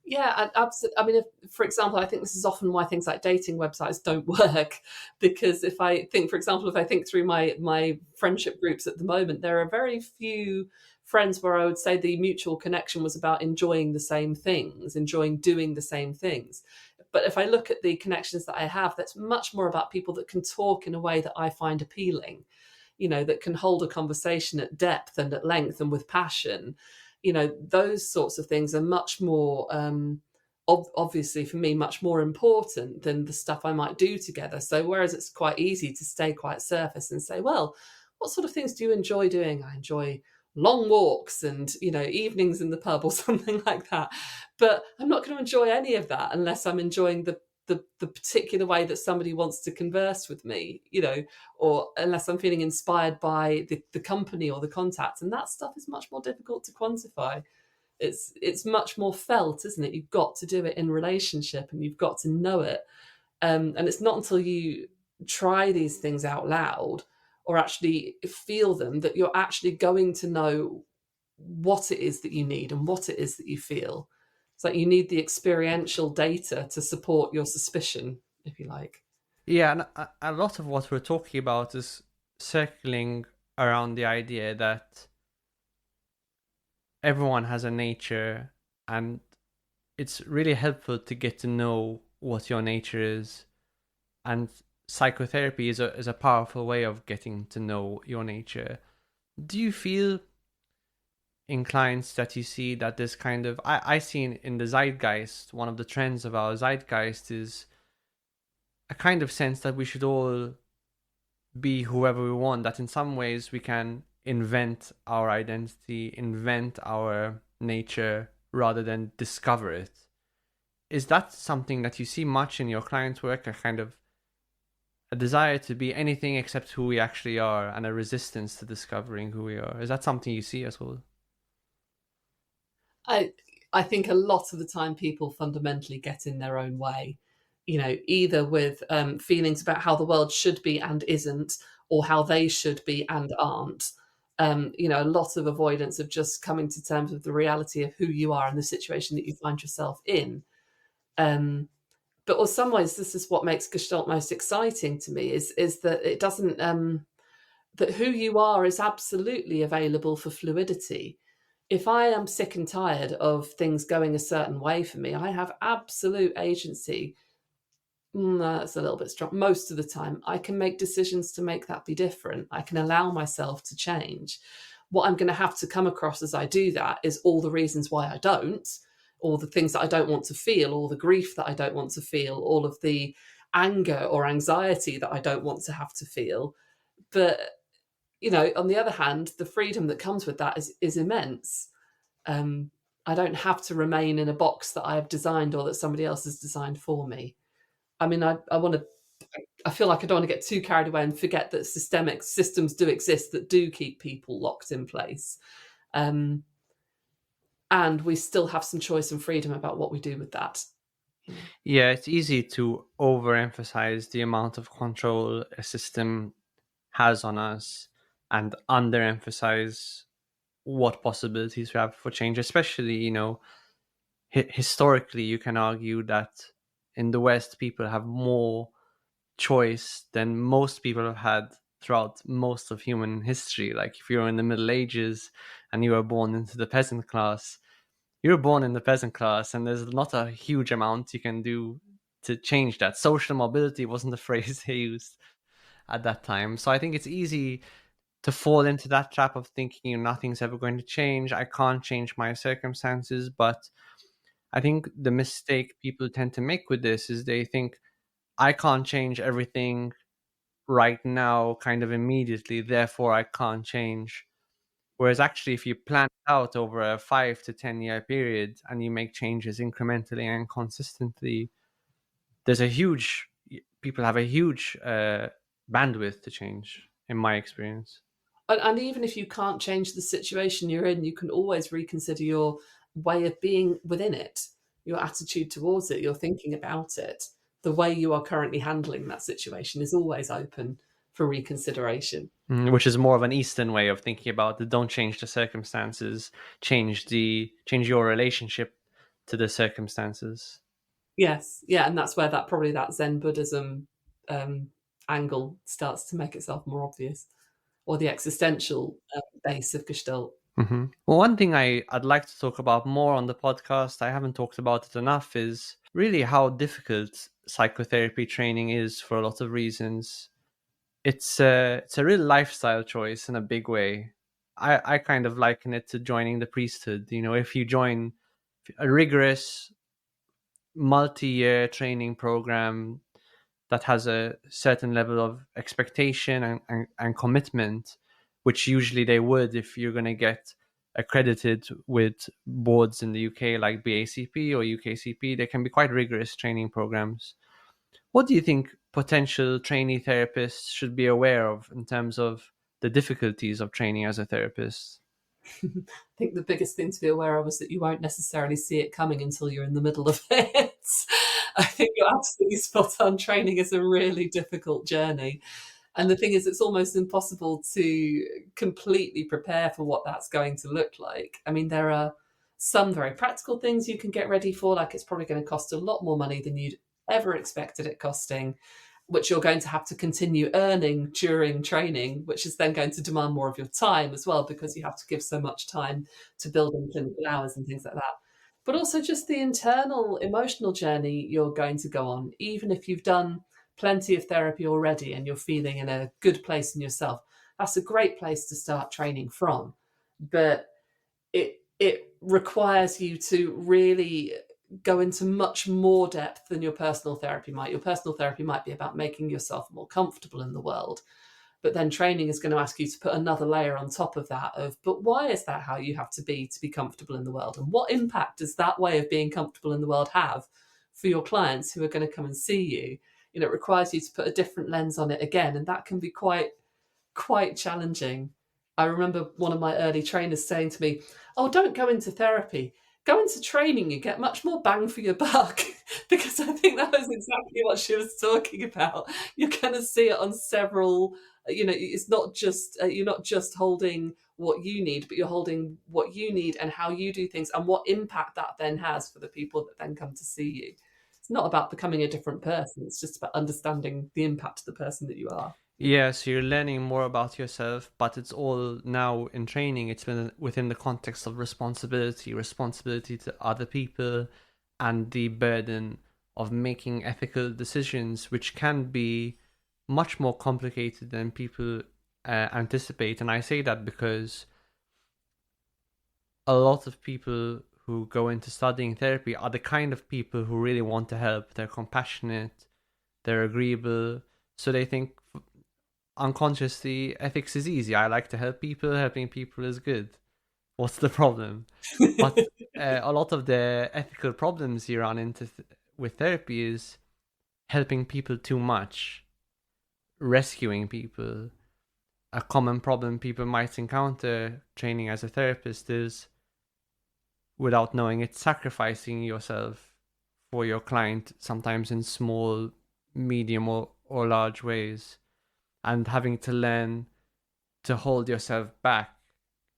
Yeah, absolutely. I mean, for example, I think this is often why things like dating websites don't work, because if I think, for example, if I think through my friendship groups at the moment, there are very few friends where I would say the mutual connection was about enjoying the same things, enjoying doing the same things. But if I look at the connections that I have, that's much more about people that can talk in a way that I find appealing, that can hold a conversation at depth and at length and with passion. Those sorts of things are much more obviously for me much more important than the stuff I might do together. So whereas it's quite easy to stay quite surface and say, well, what sort of things do you enjoy doing? I enjoy long walks and evenings in the pub or something like that, but I'm not going to enjoy any of that unless I'm enjoying the particular way that somebody wants to converse with me, or unless I'm feeling inspired by the company or the contact. And that stuff is much more difficult to quantify. It's much more felt, isn't it? You've got to do it in relationship and you've got to know it. And it's not until you try these things out loud or actually feel them that you're actually going to know what it is that you need and what it is that you feel. It's like you need the experiential data to support your suspicion, if you like. Yeah, and a lot of what we're talking about is circling around the idea that everyone has a nature, and it's really helpful to get to know what your nature is. And psychotherapy is a powerful way of getting to know your nature. Do you feel in clients that you see that this kind of I see in the zeitgeist, one of the trends of our zeitgeist is a kind of sense that we should all be whoever we want, that in some ways we can invent our identity, invent our nature rather than discover it. Is that something that you see much in your clients' work, a kind of a desire to be anything except who we actually are and a resistance to discovering who we are? Is that something you see as well? I think a lot of the time people fundamentally get in their own way, either with feelings about how the world should be and isn't, or how they should be and aren't. A lot of avoidance of just coming to terms with the reality of who you are and the situation that you find yourself in. But in some ways, this is what makes Gestalt most exciting to me, is that it doesn't that who you are is absolutely available for fluidity. If I am sick and tired of things going a certain way for me, I have absolute agency. That's a little bit strong. Most of the time, I can make decisions to make that be different. I can allow myself to change. What I'm going to have to come across as I do that is all the reasons why I don't, all the things that I don't want to feel, all the grief that I don't want to feel, all of the anger or anxiety that I don't want to have to feel. But, on the other hand, the freedom that comes with that is immense. I don't have to remain in a box that I have designed or that somebody else has designed for me. I mean, I feel like I don't want to get too carried away and forget that systemic systems do exist that do keep people locked in place. And we still have some choice and freedom about what we do with that. Yeah, it's easy to overemphasize the amount of control a system has on us and underemphasize what possibilities we have for change, especially, historically, you can argue that in the West, people have more choice than most people have had throughout most of human history. Like if you're in the Middle Ages and you were born into the peasant class, you were born in the peasant class, and there's not a huge amount you can do to change that. Social mobility wasn't the phrase they used at that time. So I think it's easy to fall into that trap of thinking nothing's ever going to change. I can't change my circumstances. But I think the mistake people tend to make with this is they think I can't change everything right now, kind of immediately, therefore I can't change. Whereas actually, if you plan it out over a 5 to 10 year period and you make changes incrementally and consistently, people have a huge bandwidth to change, in my experience. And even if you can't change the situation you're in, you can always reconsider your way of being within it, your attitude towards it, your thinking about it. The way you are currently handling that situation is always open for reconsideration. Which is more of an Eastern way of thinking about it. Don't change the circumstances, change your relationship to the circumstances. Yes, yeah, and that's where that Zen Buddhism angle starts to make itself more obvious, or the existential base of Gestalt. Mm-hmm. Well, one thing I'd like to talk about more on the podcast, I haven't talked about it enough, is really how difficult psychotherapy training is for a lot of reasons. It's a real lifestyle choice in a big way. I kind of liken it to joining the priesthood. If you join a rigorous multi-year training program that has a certain level of expectation and commitment, which usually they would if you're going to get accredited with boards in the UK like BACP or UKCP. They can be quite rigorous training programs. What do you think potential trainee therapists should be aware of in terms of the difficulties of training as a therapist? I think the biggest thing to be aware of is that you won't necessarily see it coming until you're in the middle of it. I think you're absolutely spot on. Training is a really difficult journey. And the thing is, it's almost impossible to completely prepare for what that's going to look like. I mean, there are some very practical things you can get ready for, like it's probably going to cost a lot more money than you'd ever expected it costing, which you're going to have to continue earning during training, which is then going to demand more of your time as well, because you have to give so much time to building clinical hours and things like that. But also just the internal emotional journey you're going to go on, even if you've done plenty of therapy already and you're feeling in a good place in yourself. That's a great place to start training from. But it requires you to really go into much more depth than your personal therapy might. Your personal therapy might be about making yourself more comfortable in the world. But then training is going to ask you to put another layer on top of that but why is that how you have to be comfortable in the world? And what impact does that way of being comfortable in the world have for your clients who are going to come and see you? It requires you to put a different lens on it again. And that can be quite challenging. I remember one of my early trainers saying to me, "Oh, don't go into therapy. Go into training, you get much more bang for your buck." Because I think that was exactly what she was talking about. You're going to see it on several, it's not just, you're not just holding what you need, but you're holding what you need and how you do things and what impact that then has for the people that then come to see you. It's not about becoming a different person. It's just about understanding the impact of the person that you are. Yeah, so you're learning more about yourself, but it's all now in training. It's been within the context of responsibility to other people, and the burden of making ethical decisions, which can be much more complicated than people anticipate. And I say that because a lot of people who go into studying therapy are the kind of people who really want to help. They're compassionate, they're agreeable, so they think unconsciously ethics is easy. I like to help people, helping people is good. What's the problem? But a lot of the ethical problems you run into with therapy is helping people too much, rescuing people. A common problem people might encounter training as a therapist is, without knowing it, sacrificing yourself for your client, sometimes in small, medium, or large ways. And having to learn to hold yourself back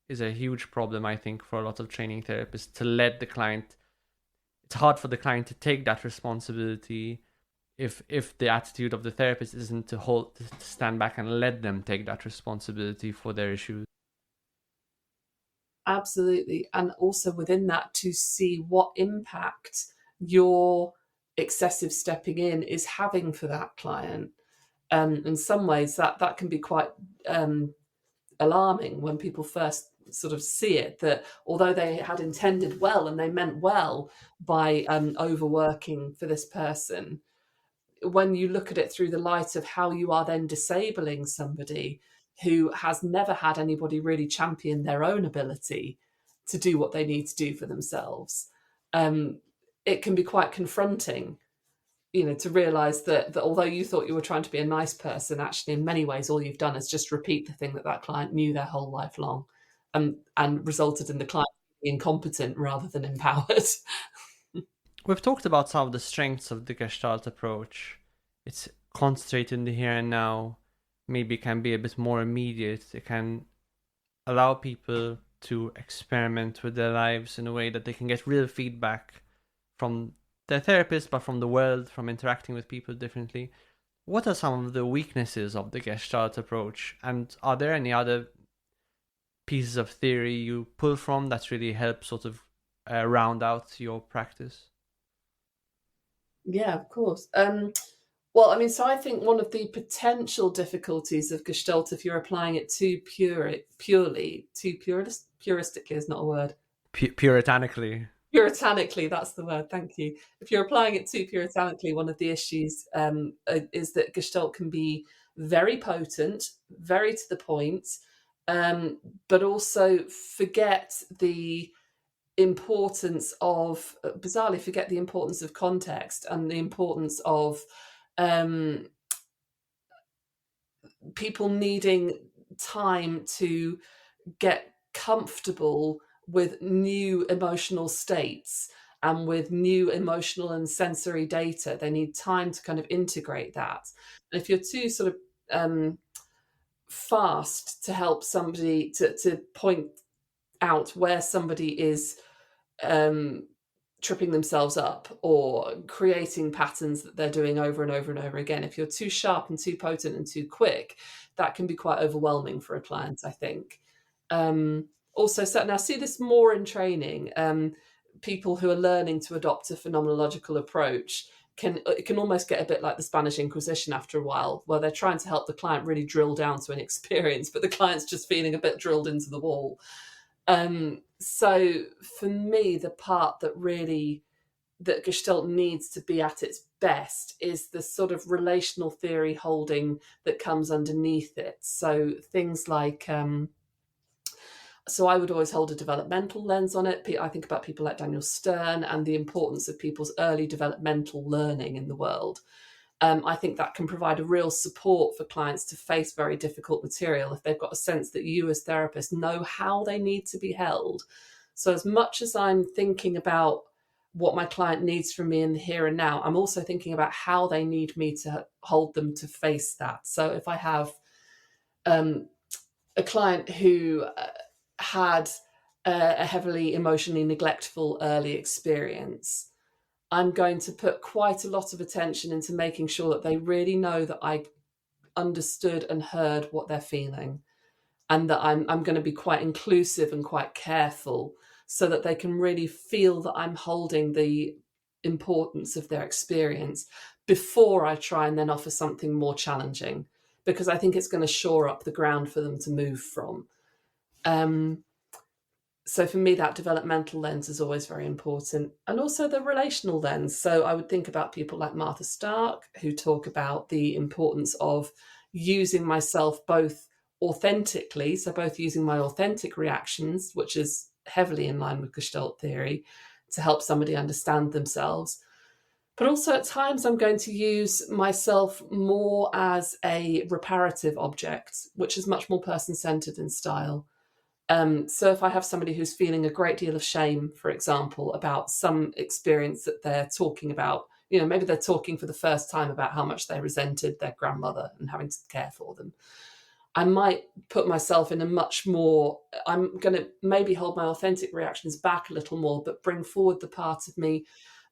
is a huge problem, I think, for a lot of training therapists, to let the client. It's hard for the client to take that responsibility if the attitude of the therapist isn't to stand back and let them take that responsibility for their issues. Absolutely. And also within that, to see what impact your excessive stepping in is having for that client. In some ways, that can be quite alarming when people first sort of see it, that although they had intended well and they meant well by overworking for this person, when you look at it through the light of how you are then disabling somebody who has never had anybody really champion their own ability to do what they need to do for themselves, it can be quite confronting, to realize that although you thought you were trying to be a nice person, actually in many ways all you've done is just repeat the thing that client knew their whole life long, and resulted in the client being incompetent rather than empowered. We've talked about some of the strengths of the Gestalt approach. It's concentrated in the here and now, maybe it can be a bit more immediate. It can allow people to experiment with their lives in a way that they can get real feedback from their therapist, but from the world, from interacting with people differently. What are some of the weaknesses of the Gestalt approach? And are there any other pieces of theory you pull from that really help sort of round out your practice? Yeah, of course. Well, I mean, so I think one of the potential difficulties of Gestalt, if you're applying it puristically is not a word. Puritanically. Puritanically, that's the word. Thank you. If you're applying it too puritanically, one of the issues is that Gestalt can be very potent, very to the point, but also forget the importance of, bizarrely forget the importance of context and the importance of people needing time to get comfortable with new emotional states and with new emotional and sensory data. They need time to kind of integrate that. And if you're too sort of fast to help somebody to point out where somebody is tripping themselves up or creating patterns that they're doing over and over and over again, if you're too sharp and too potent and too quick, that can be quite overwhelming for a client, I think. Also, so now I see this more in training. People who are learning to adopt a phenomenological approach it can almost get a bit like the Spanish Inquisition after a while, where they're trying to help the client really drill down to an experience, but the client's just feeling a bit drilled into the wall. So for me, the part that Gestalt needs to be at its best is the sort of relational theory holding that comes underneath it. So things like, so I would always hold a developmental lens on it. I think about people like Daniel Stern and the importance of people's early developmental learning in the world. I think that can provide a real support for clients to face very difficult material if they've got a sense that you as therapists know how they need to be held. So as much as I'm thinking about what my client needs from me in the here and now, I'm also thinking about how they need me to hold them to face that. So if I have a client who had a heavily emotionally neglectful early experience, I'm going to put quite a lot of attention into making sure that they really know that I understood and heard what they're feeling, and that I'm going to be quite inclusive and quite careful so that they can really feel that I'm holding the importance of their experience before I try and then offer something more challenging, because I think it's going to shore up the ground for them to move from. So for me, that developmental lens is always very important, and also the relational lens. So I would think about people like Martha Stark, who talk about the importance of using myself both authentically, so both using my authentic reactions, which is heavily in line with Gestalt theory, to help somebody understand themselves. But also at times I'm going to use myself more as a reparative object, which is much more person-centered in style. So if I have somebody who's feeling a great deal of shame, for example, about some experience that they're talking about, maybe they're talking for the first time about how much they resented their grandmother and having to care for them, I might put myself in a much more, I'm going to maybe hold my authentic reactions back a little more, but bring forward the part of me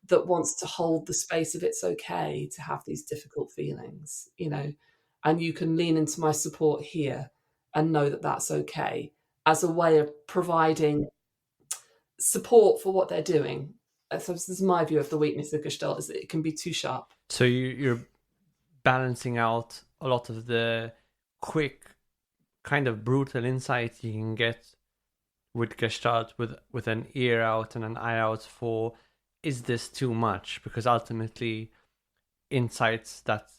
that wants to hold the space of it's okay to have these difficult feelings, and you can lean into my support here and know that that's okay, as a way of providing support for what they're doing. So this is my view of the weakness of Gestalt, is that it can be too sharp. So you're balancing out a lot of the quick, kind of brutal insight you can get with Gestalt, with an ear out and an eye out for, is this too much? Because ultimately, insights that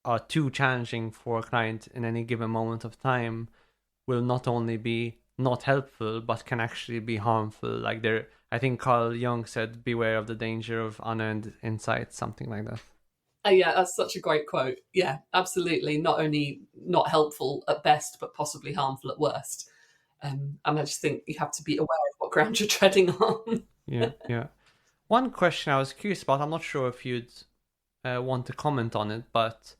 are too challenging for a client in any given moment of time will not only be not helpful, but can actually be harmful. Like I think Carl Jung said, beware of the danger of unearned insight, something like that. Oh, yeah, that's such a great quote. Yeah, absolutely. Not only not helpful at best, but possibly harmful at worst. And I just think you have to be aware of what ground you're treading on. Yeah. One question I was curious about, I'm not sure if you'd want to comment on it, but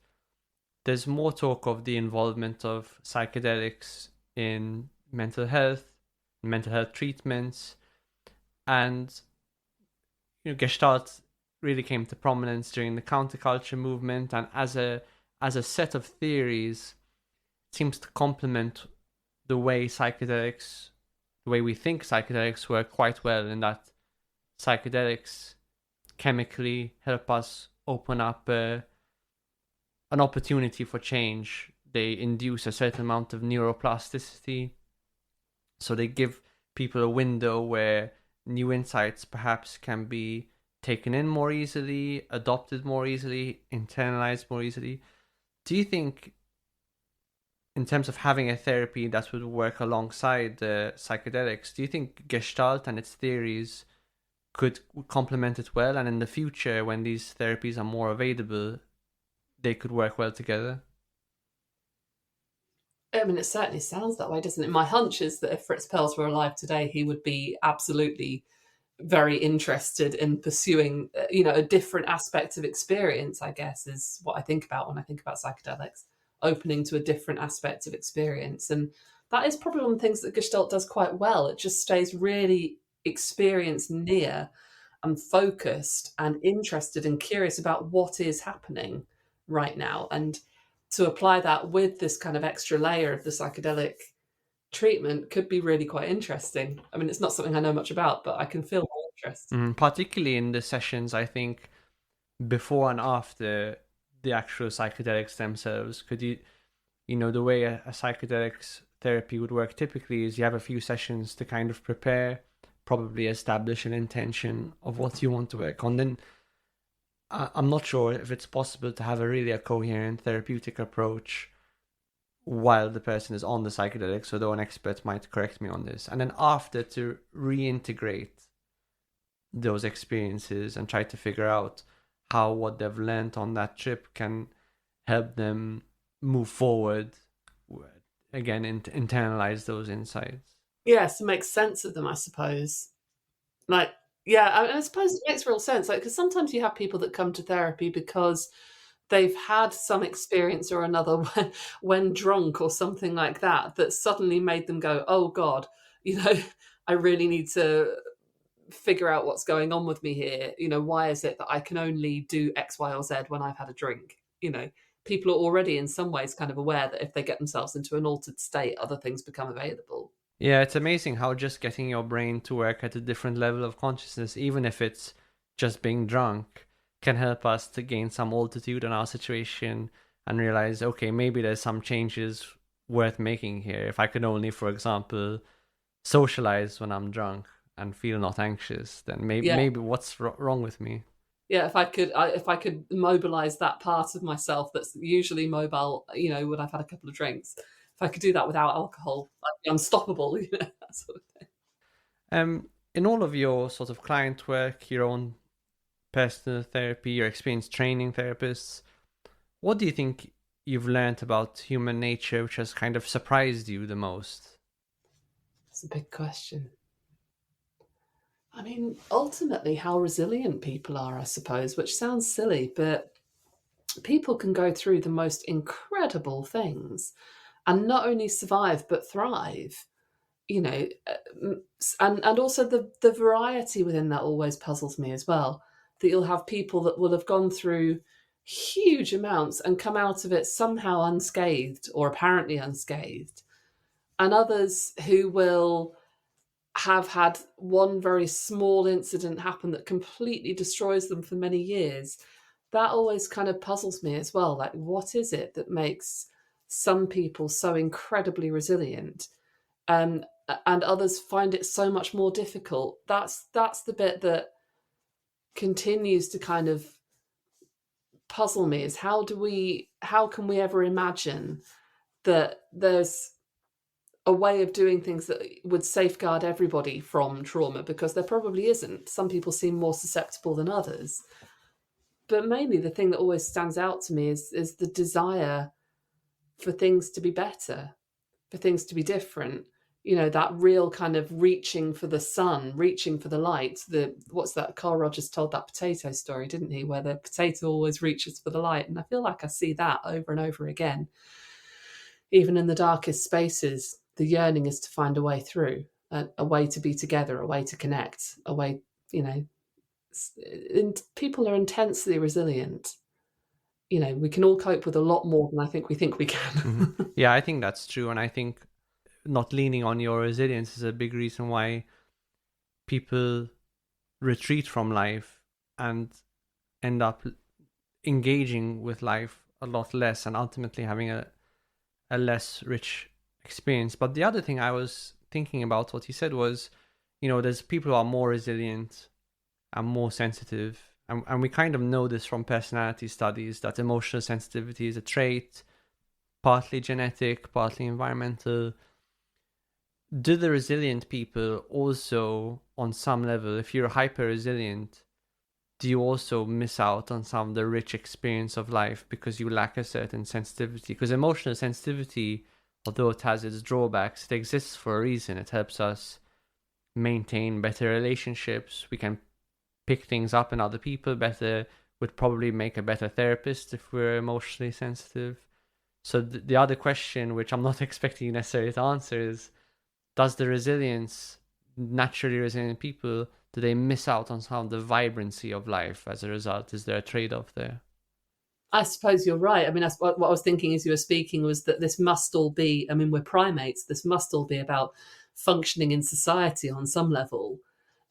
there's more talk of the involvement of psychedelics in mental health treatments, and Gestalt really came to prominence during the counterculture movement, and as a set of theories, it seems to complement the way we think psychedelics work quite well, in that psychedelics chemically help us open up an opportunity for change. They induce a certain amount of neuroplasticity, so they give people a window where new insights perhaps can be taken in more easily, adopted more easily, internalized more easily. Do you think, in terms of having a therapy that would work alongside the psychedelics, do you think Gestalt and its theories could complement it well, and in the future, when these therapies are more available, they could work well together? I mean, it certainly sounds that way, doesn't it? My hunch is that if Fritz Perls were alive today, he would be absolutely very interested in pursuing, a different aspect of experience, I guess, is what I think about when I think about psychedelics, opening to a different aspect of experience. And that is probably one of the things that Gestalt does quite well. It just stays really experience near and focused and interested and curious about what is happening right now. And to apply that with this kind of extra layer of the psychedelic treatment could be really quite interesting. I mean, it's not something I know much about, but I can feel my interest. Particularly in the sessions, I think, before and after the actual psychedelics themselves. Could you the way a psychedelics therapy would work typically is you have a few sessions to kind of prepare, probably establish an intention of what you want to work on. Then I'm not sure if it's possible to have a coherent therapeutic approach while the person is on the psychedelics, although an expert might correct me on this. And then after, to reintegrate those experiences and try to figure out how what they've learned on that trip can help them move forward, again, internalize those insights. Yes, to make sense of them, I suppose. Like, yeah, I suppose it makes real sense. Like, because sometimes you have people that come to therapy because they've had some experience or another when drunk or something like that suddenly made them go, oh God, I really need to figure out what's going on with me here. Why is it that I can only do X, Y, or Z when I've had a drink? people are already in some ways kind of aware that if they get themselves into an altered state, other things become available. Yeah, it's amazing how just getting your brain to work at a different level of consciousness, even if it's just being drunk, can help us to gain some altitude on our situation and realize, okay, maybe there's some changes worth making here. If I could only, for example, socialize when I'm drunk and feel not anxious, then maybe what's wrong with me? Yeah, if I could mobilize that part of myself that's usually mobile, when I've had a couple of drinks, if I could do that without alcohol, I'd be unstoppable, that sort of thing. In all of your sort of client work, your own personal therapy, your experience training therapists, what do you think you've learned about human nature which has kind of surprised you the most? It's a big question. I mean, ultimately, how resilient people are, I suppose, which sounds silly, but people can go through the most incredible things and not only survive but thrive. And also the variety within that always puzzles me as well. That you'll have people that will have gone through huge amounts and come out of it somehow unscathed or apparently unscathed, and others who will have had one very small incident happen that completely destroys them for many years. That always kind of puzzles me as well. Like, what is it that makes some people so incredibly resilient, and others find it so much more difficult? That's the bit that continues to kind of puzzle me, is how can we ever imagine that there's a way of doing things that would safeguard everybody from trauma, because there probably isn't. Some people seem more susceptible than others. But mainly the thing that always stands out to me is the desire for things to be better, for things to be different. That real kind of reaching for the sun, reaching for the light. What's that? Carl Rogers told that potato story, didn't he? Where the potato always reaches for the light. And I feel like I see that over and over again. Even in the darkest spaces, the yearning is to find a way through, a way to be together, a way to connect, a way, and people are intensely resilient. We can all cope with a lot more than I think we can. Mm-hmm. Yeah, I think that's true. And I think not leaning on your resilience is a big reason why people retreat from life and end up engaging with life a lot less and ultimately having a less rich experience. But the other thing I was thinking about what you said was, there's people who are more resilient and more sensitive. And we kind of know this from personality studies, that emotional sensitivity is a trait, partly genetic, partly environmental. Do the resilient people also, on some level, if you're hyper resilient, do you also miss out on some of the rich experience of life because you lack a certain sensitivity? Because emotional sensitivity, although it has its drawbacks, it exists for a reason. It helps us maintain better relationships. We can pick things up in other people better, would probably make a better therapist if we're emotionally sensitive. So the other question, which I'm not expecting you necessarily to answer, is, does the resilience, naturally resilient people, do they miss out on some of the vibrancy of life as a result? Is there a trade-off there? I suppose you're right. I mean, what I was thinking as you were speaking was that this must all be, I mean, we're primates. This must all be about functioning in society on some level,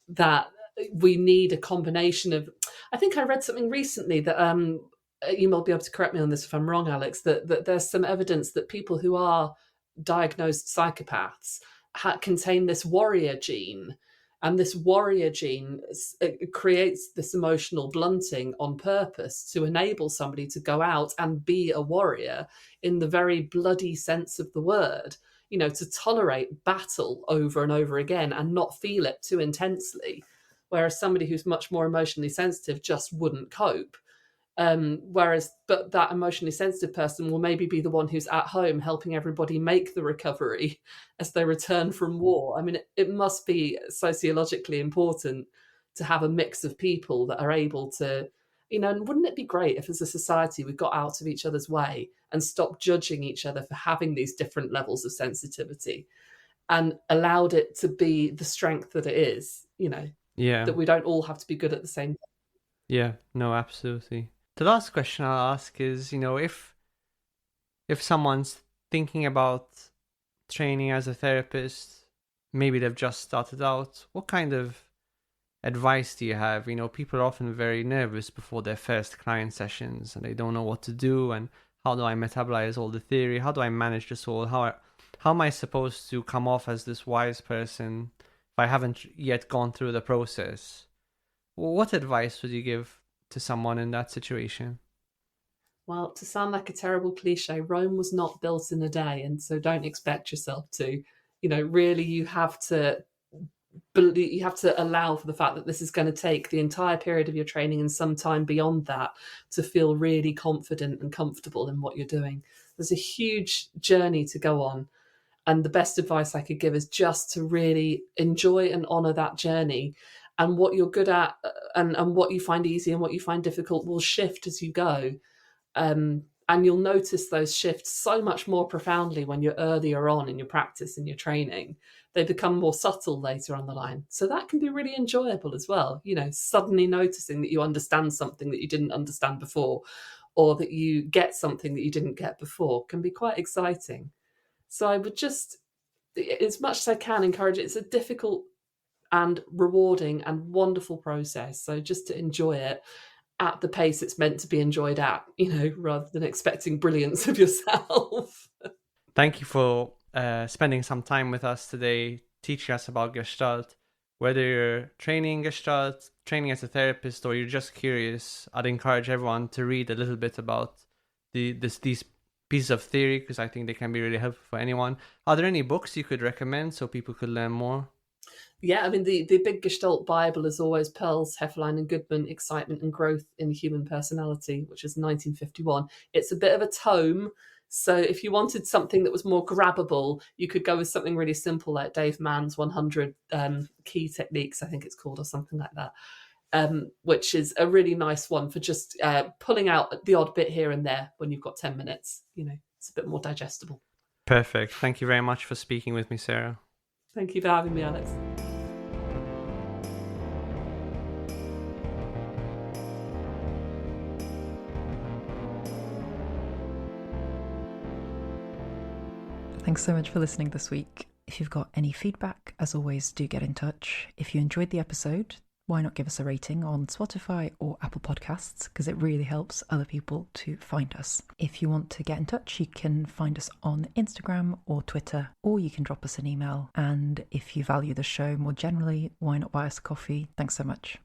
that we need a combination of, I think I read something recently that, you might be able to correct me on this if I'm wrong, Alex, that there's some evidence that people who are diagnosed psychopaths contain this warrior gene. And this warrior gene creates this emotional blunting on purpose to enable somebody to go out and be a warrior in the very bloody sense of the word, to tolerate battle over and over again and not feel it too intensely. Whereas somebody who's much more emotionally sensitive just wouldn't cope. But that emotionally sensitive person will maybe be the one who's at home helping everybody make the recovery as they return from war. I mean, it must be sociologically important to have a mix of people that are able to, and wouldn't it be great if as a society we got out of each other's way and stopped judging each other for having these different levels of sensitivity and allowed it to be the strength that it is, that we don't all have to be good at the same time. Yeah, no, absolutely. The last question I'll ask is, if if someone's thinking about training as a therapist, maybe they've just started out, what kind of advice do you have? People are often very nervous before their first client sessions and they don't know what to do, and how do I metabolize all the theory? How do I manage this all? How am I supposed to come off as this wise person if I haven't yet gone through the process? What advice would you give to someone in that situation? Well, to sound like a terrible cliche, Rome was not built in a day, and so don't expect yourself to. Really, you have to allow for the fact that this is going to take the entire period of your training and some time beyond that to feel really confident and comfortable in what you're doing. There's a huge journey to go on, and the best advice I could give is just to really enjoy and honor that journey. And what you're good at and what you find easy and what you find difficult will shift as you go. And you'll notice those shifts so much more profoundly when you're earlier on in your practice and your training. They become more subtle later on the line. So that can be really enjoyable as well. Suddenly noticing that you understand something that you didn't understand before, or that you get something that you didn't get before, can be quite exciting. So I would just, as much as I can, encourage it. It's a difficult and rewarding and wonderful process. So just to enjoy it at the pace it's meant to be enjoyed at, rather than expecting brilliance of yourself. Thank you for spending some time with us today, teaching us about Gestalt. Whether you're training Gestalt, training as a therapist, or you're just curious, I'd encourage everyone to read a little bit about these pieces of theory, because I think they can be really helpful for anyone. Are there any books you could recommend so people could learn more? Yeah, I mean, the big Gestalt Bible is always Perls, Hefferlein and Goodman, Excitement and Growth in the Human Personality, which is 1951. It's a bit of a tome. So if you wanted something that was more grabbable, you could go with something really simple like Dave Mann's 100 Key Techniques, I think it's called, or something like that, which is a really nice one for just pulling out the odd bit here and there when you've got 10 minutes. It's a bit more digestible. Perfect. Thank you very much for speaking with me, Sarah. Thank you for having me, Alex. Thanks so much for listening this week. If you've got any feedback, as always, do get in touch. If you enjoyed the episode, why not give us a rating on Spotify or Apple Podcasts, because it really helps other people to find us. If you want to get in touch, you can find us on Instagram or Twitter, or you can drop us an email. And if you value the show more generally, why not buy us a coffee? Thanks so much.